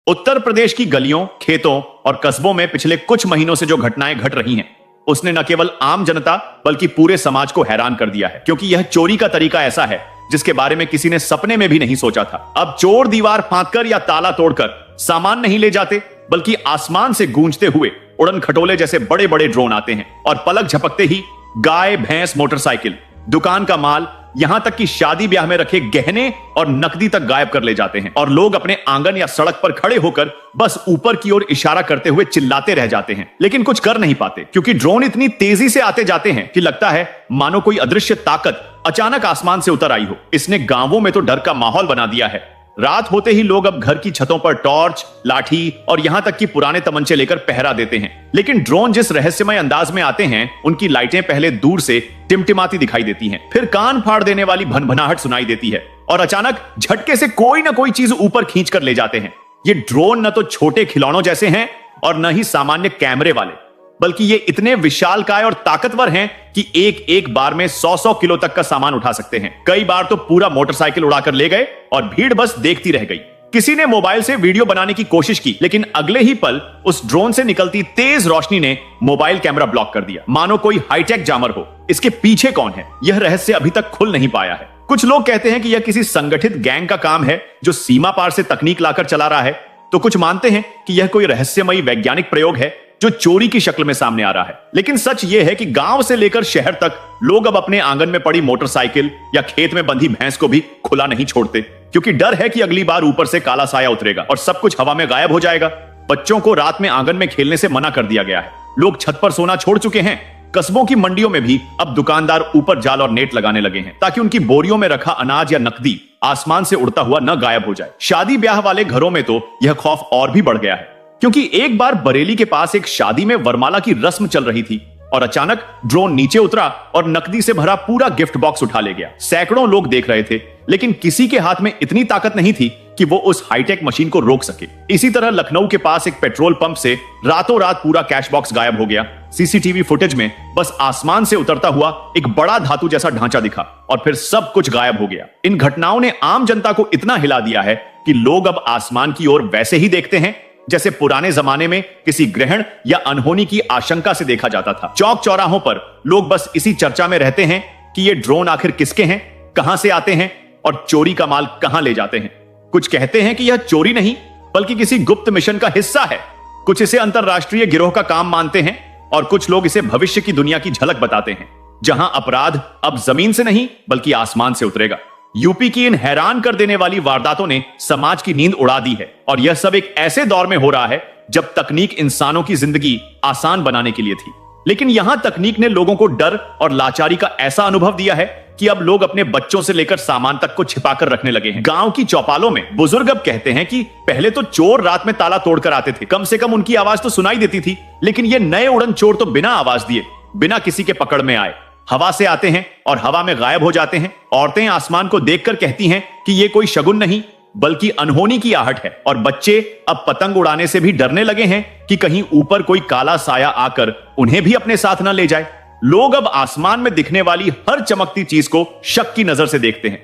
उत्तर प्रदेश की गलियों, खेतों और कस्बों में पिछले कुछ महीनों से जो घटनाएं घट रही हैं, उसने न केवल आम जनता बल्कि पूरे समाज को हैरान कर दिया है। क्योंकि यह चोरी का तरीका ऐसा है जिसके बारे में किसी ने सपने में भी नहीं सोचा था। अब चोर दीवार फांदकर या ताला तोड़कर सामान नहीं ले जाते, बल्कि आसमान से गूंजते हुए उड़न खटोले जैसे बड़े बड़े ड्रोन आते हैं और पलक झपकते ही गाय, भैंस, मोटरसाइकिल, दुकान का माल, यहां तक कि शादी ब्याह में रखे गहने और नकदी तक गायब कर ले जाते हैं। और लोग अपने आंगन या सड़क पर खड़े होकर बस ऊपर की ओर इशारा करते हुए चिल्लाते रह जाते हैं, लेकिन कुछ कर नहीं पाते, क्योंकि ड्रोन इतनी तेजी से आते जाते हैं कि लगता है मानो कोई अदृश्य ताकत अचानक आसमान से उतर आई हो। इसने गांवों में तो डर का माहौल बना दिया है। रात होते ही लोग अब घर की छतों पर टॉर्च, लाठी और यहां तक कि पुराने तमंचे लेकर पहरा देते हैं। लेकिन ड्रोन जिस रहस्यमय अंदाज में आते हैं, उनकी लाइटें पहले दूर से टिमटिमाती दिखाई देती हैं, फिर कान फाड़ देने वाली भनभनाहट सुनाई देती है और अचानक झटके से कोई ना कोई चीज ऊपर खींच कर ले जाते हैं। ये ड्रोन न तो छोटे खिलौनों जैसे हैं और न ही सामान्य कैमरे वाले, बल्कि ये इतने विशालकाय और ताकतवर हैं कि एक एक बार में 100-100 किलो तक का सामान उठा सकते हैं। कई बार तो पूरा मोटरसाइकिल उड़ाकर ले गए और भीड़ बस देखती रह गई। किसी ने मोबाइल से वीडियो बनाने की कोशिश की, लेकिन अगले ही पल उस ड्रोन से निकलती तेज रोशनी ने मोबाइल कैमरा ब्लॉक कर दिया, मानो कोई हाईटेक जामर हो। इसके पीछे कौन है, यह रहस्य अभी तक खुल नहीं पाया है। कुछ लोग कहते हैं कि यह किसी संगठित गैंग का काम है जो सीमा पार से तकनीक लाकर चला रहा है, तो कुछ मानते हैं कि यह कोई रहस्यमयी वैज्ञानिक प्रयोग है जो चोरी की शक्ल में सामने आ रहा है। लेकिन सच यह है कि गांव से लेकर शहर तक लोग अब अपने आंगन में पड़ी मोटरसाइकिल या खेत में बंधी भैंस को भी खुला नहीं छोड़ते, क्योंकि डर है कि अगली बार ऊपर से काला साया उतरेगा और सब कुछ हवा में गायब हो जाएगा। बच्चों को रात में आंगन में खेलने से मना कर दिया गया है। लोग छत पर सोना छोड़ चुके हैं। कस्बों की मंडियों में भी अब दुकानदार ऊपर जाल और नेट लगाने लगे हैं, ताकि उनकी बोरियों में रखा अनाज या नकदी आसमान से उड़ता हुआ न गायब हो जाए। शादी ब्याह वाले घरों में तो यह खौफ और भी बढ़ गया है, क्योंकि एक बार बरेली के पास एक शादी में वरमाला की रस्म चल रही थी और अचानक ड्रोन नीचे उतरा और नकदी से भरा पूरा गिफ्ट बॉक्स उठा ले गया। सैकड़ों लोग देख रहे थे, लेकिन किसी के हाथ में इतनी ताकत नहीं थी कि वो उस हाईटेक मशीन को रोक सके। इसी तरह लखनऊ के पास एक पेट्रोल पंप से रातों रात पूरा कैश बॉक्स गायब हो गया। सीसीटीवी फुटेज में बस आसमान से उतरता हुआ एक बड़ा धातु जैसा ढांचा दिखा और फिर सब कुछ गायब हो गया। इन घटनाओं ने आम जनता को इतना हिला दिया है कि लोग अब आसमान की ओर वैसे ही देखते हैं जैसे पुराने जमाने में किसी ग्रहण या अनहोनी की आशंका से देखा जाता था। चौक चौराहों पर लोग बस इसी चर्चा में रहते हैं कि ये ड्रोन आखिर किसके हैं, कहां से आते हैं और चोरी का माल कहां ले जाते हैं। कुछ कहते हैं कि यह चोरी नहीं बल्कि किसी गुप्त मिशन का हिस्सा है। कुछ इसे अंतरराष्ट्रीय गिरोह का काम मानते हैं और कुछ लोग इसे भविष्य की दुनिया की झलक बताते हैं, जहां अपराध अब जमीन से नहीं बल्कि आसमान से उतरेगा। यूपी की इन हैरान कर देने वाली वारदातों ने समाज की नींद उड़ा दी है, और यह सब एक ऐसे दौर में हो रहा है जब तकनीक इंसानों की जिंदगी आसान बनाने के लिए थी। लेकिन यहां तकनीक ने लोगों को डर और लाचारी का ऐसा अनुभव दिया है कि अब लोग अपने बच्चों से लेकर सामान तक को छिपाकर रखने लगे हैं। गांव की चौपालों में बुजुर्ग अब कहते हैं कि पहले तो चोर रात में ताला तोड़कर आते थे, कम से कम उनकी आवाज तो सुनाई देती थी, लेकिन ये नए उड़न चोर तो बिना आवाज दिए, बिना किसी के पकड़ में आए हवा से आते हैं और हवा में गायब हो जाते हैं। औरतें आसमान को देखकर कहती हैं कि ये कोई शगुन नहीं बल्कि अनहोनी की आहट है, और बच्चे अब पतंग उड़ाने से भी डरने लगे हैं कि कहीं ऊपर कोई काला साया आकर उन्हें भी अपने साथ न ले जाए। लोग अब आसमान में दिखने वाली हर चमकती चीज को शक की नजर से देखते हैं,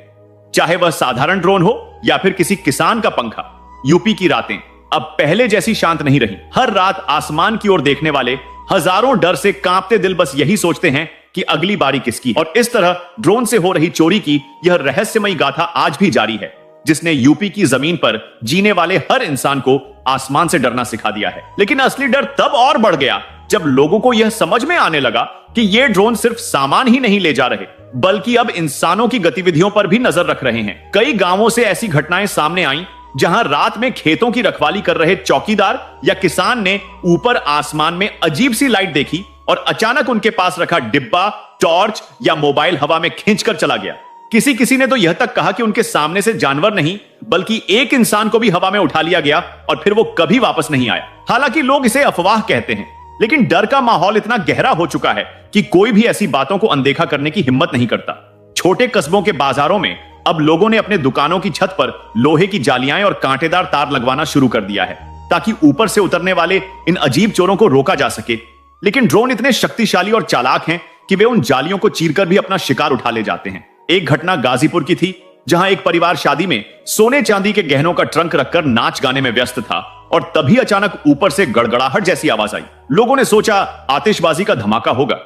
चाहे वह साधारण ड्रोन हो या फिर किसी किसान का पंखा। यूपी की रातें अब पहले जैसी शांत नहीं रही। हर रात आसमान की ओर देखने वाले हजारों डर से कांपते दिल बस यही सोचते हैं कि अगली बारी किसकी। और इस तरह ड्रोन से हो रही चोरी की यह रहस्यमयी गाथा आज भी जारी है, जिसने यूपी की जमीन पर जीने वाले हर इंसान को आसमान से डरना सिखा दिया है। लेकिन असली डर तब और बढ़ गया जब लोगों को यह समझ में आने लगा कि ये ड्रोन सिर्फ सामान ही नहीं ले जा रहे, बल्कि अब इंसानों की गतिविधियों पर भी नजर रख रहे हैं। कई गांवों से ऐसी घटनाएं सामने आईं जहां रात में खेतों की रखवाली कर रहे चौकीदार या किसान ने ऊपर आसमान में अजीब सी लाइट देखी और अचानक उनके पास रखा डिब्बा, टॉर्च या मोबाइल हवा में खींचकर चला गया। किसी ने तो यह तक कहा कि उनके सामने से जानवर नहीं बल्कि एक इंसान को भी हवा में उठा लिया गया और फिर वो कभी वापस नहीं आया। हालांकि लोग इसे अफवाह कहते हैं, लेकिन डर का माहौल इतना गहरा हो चुका है कि कोई भी ऐसी बातों को अनदेखा करने की हिम्मत नहीं करता। छोटे कस्बों के बाजारों में अब लोगों ने अपने दुकानों की छत पर लोहे की जालियां और कांटेदार तार लगवाना शुरू कर दिया है, ताकि ऊपर से उतरने वाले इन अजीब चोरों को रोका जा सके। लेकिन ड्रोन इतने शक्तिशाली और चालाक हैं कि वे उन जालियों को चीरकर भी अपना शिकार उठा ले जाते हैं। एक घटना गाजीपुर की थी, जहां एक परिवार शादी में सोने चांदी के गहनों का ट्रंक रखकर नाच गाने में व्यस्त था और तभी अचानक ऊपर से गड़गड़ाहट जैसी आवाज आई। लोगों ने सोचा आतिशबाजी का धमाका होगा,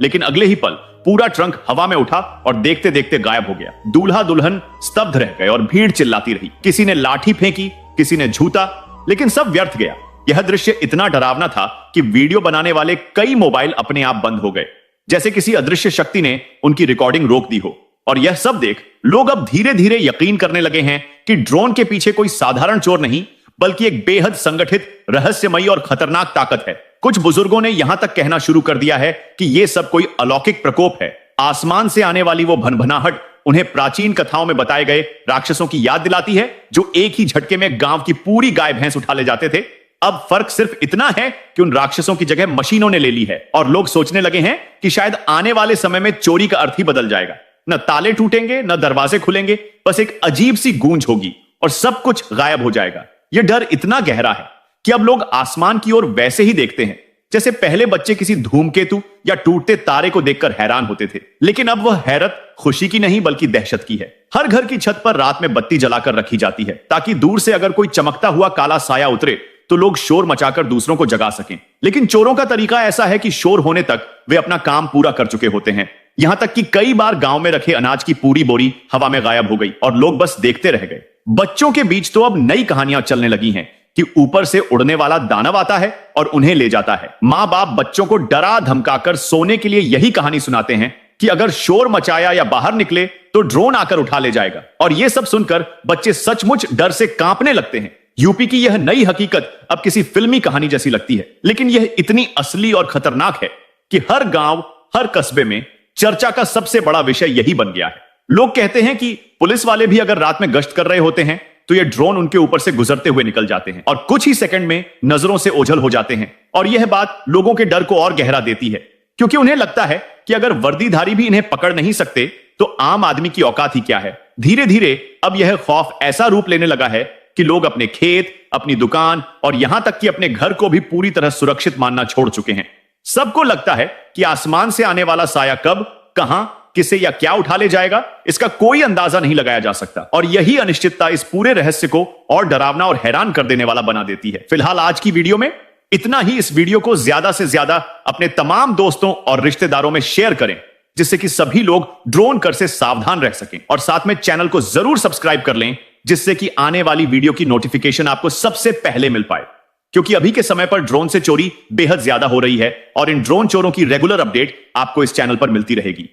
लेकिन अगले ही पल पूरा ट्रंक हवा में उठा और देखते देखते गायब हो गया। दूल्हा दुल्हन स्तब्ध रह गए और भीड़ चिल्लाती रही। किसी ने लाठी फेंकी, किसी ने झूठा, लेकिन सब व्यर्थ गया। यह दृश्य इतना डरावना था कि वीडियो बनाने वाले कई मोबाइल अपने आप बंद हो गए, जैसे किसी अदृश्य शक्ति ने उनकी रिकॉर्डिंग रोक दी हो। और यह सब देख लोग अब धीरे धीरे यकीन करने लगे हैं कि ड्रोन के पीछे कोई साधारण चोर नहीं, बल्कि एक बेहद संगठित, रहस्यमयी और खतरनाक ताकत है। कुछ बुजुर्गों ने यहां तक कहना शुरू कर दिया है कि यह सब कोई अलौकिक प्रकोप है। आसमान से आने वाली वो भनभनाहट उन्हें प्राचीन कथाओं में बताए गए राक्षसों की याद दिलाती है, जो एक ही झटके में गांव की पूरी गाय भैंस उठा ले जाते थे। अब फर्क सिर्फ इतना है कि उन राक्षसों की जगह मशीनों ने ले ली है और लोग सोचने लगे हैं कि शायद आने वाले समय में चोरी का अर्थ ही बदल जाएगा। न ताले टूटेंगे, न दरवाजे खुलेंगे, बस एक अजीब सी गूंज होगी और सब कुछ गायब हो जाएगा। यह डर इतना गहरा है कि अब लोग आसमान की ओर वैसे ही देखते हैं जैसे पहले बच्चे किसी धूमकेतु या टूटते तारे को देखकर हैरान होते थे। लेकिन अब वह हैरत खुशी की नहीं बल्कि दहशत की है। हर घर की छत पर रात में बत्ती जलाकर रखी जाती है ताकि दूर से अगर कोई चमकता हुआ काला साया उतरे तो लोग शोर मचाकर दूसरों को जगा सकें। लेकिन चोरों का तरीका ऐसा है कि शोर होने तक वे अपना काम पूरा कर चुके होते हैं। यहां तक कि कई बार गांव में रखे अनाज की पूरी बोरी हवा में गायब हो गई और लोग बस देखते रह गए। बच्चों के बीच तो अब नई कहानियां चलने लगी हैं कि ऊपर से उड़ने वाला दानव आता है और उन्हें ले जाता है। मां बाप बच्चों को डरा धमकाकर सोने के लिए यही कहानी सुनाते हैं कि अगर शोर मचाया या बाहर निकले तो ड्रोन आकर उठा ले जाएगा। और यह सब सुनकर बच्चे सचमुच डर से कांपने लगते हैं। यूपी की यह नई हकीकत अब किसी फिल्मी कहानी जैसी लगती है, लेकिन यह इतनी असली और खतरनाक है कि हर गांव, हर कस्बे में चर्चा का सबसे बड़ा विषय यही बन गया है। लोग कहते हैं कि पुलिस वाले भी अगर रात में गश्त कर रहे होते हैं तो ये ड्रोन उनके ऊपर से गुजरते हुए निकल जाते हैं और कुछ ही सेकंड में नजरों से ओझल हो जाते हैं। और यह बात लोगों के डर को और गहरा देती है, क्योंकि उन्हें लगता है कि अगर वर्दीधारी भी इन्हें पकड़ नहीं सकते तो आम आदमी की औकात ही क्या है। धीरे धीरे अब यह खौफ ऐसा रूप लेने लगा है कि लोग अपने खेत, अपनी दुकान और यहां तक कि अपने घर को भी पूरी तरह सुरक्षित मानना छोड़ चुके हैं। सबको लगता है कि आसमान से आने वाला साया कब, कहां, किसे या क्या उठा ले जाएगा, इसका कोई अंदाजा नहीं लगाया जा सकता। और यही अनिश्चितता इस पूरे रहस्य को और डरावना और हैरान कर देने वाला बना देती है। फिलहाल आज की वीडियो में इतना ही। इस वीडियो को ज्यादा से ज्यादा अपने तमाम दोस्तों और रिश्तेदारों में शेयर करें, जिससे कि सभी लोग ड्रोन कर से सावधान रह सकें। और साथ में चैनल को जरूर सब्सक्राइब कर लें, जिससे कि आने वाली वीडियो की नोटिफिकेशन आपको सबसे पहले मिल पाए। क्योंकि अभी के समय पर ड्रोन से चोरी बेहद ज्यादा हो रही है और इन ड्रोन चोरों की रेगुलर अपडेट आपको इस चैनल पर मिलती रहेगी।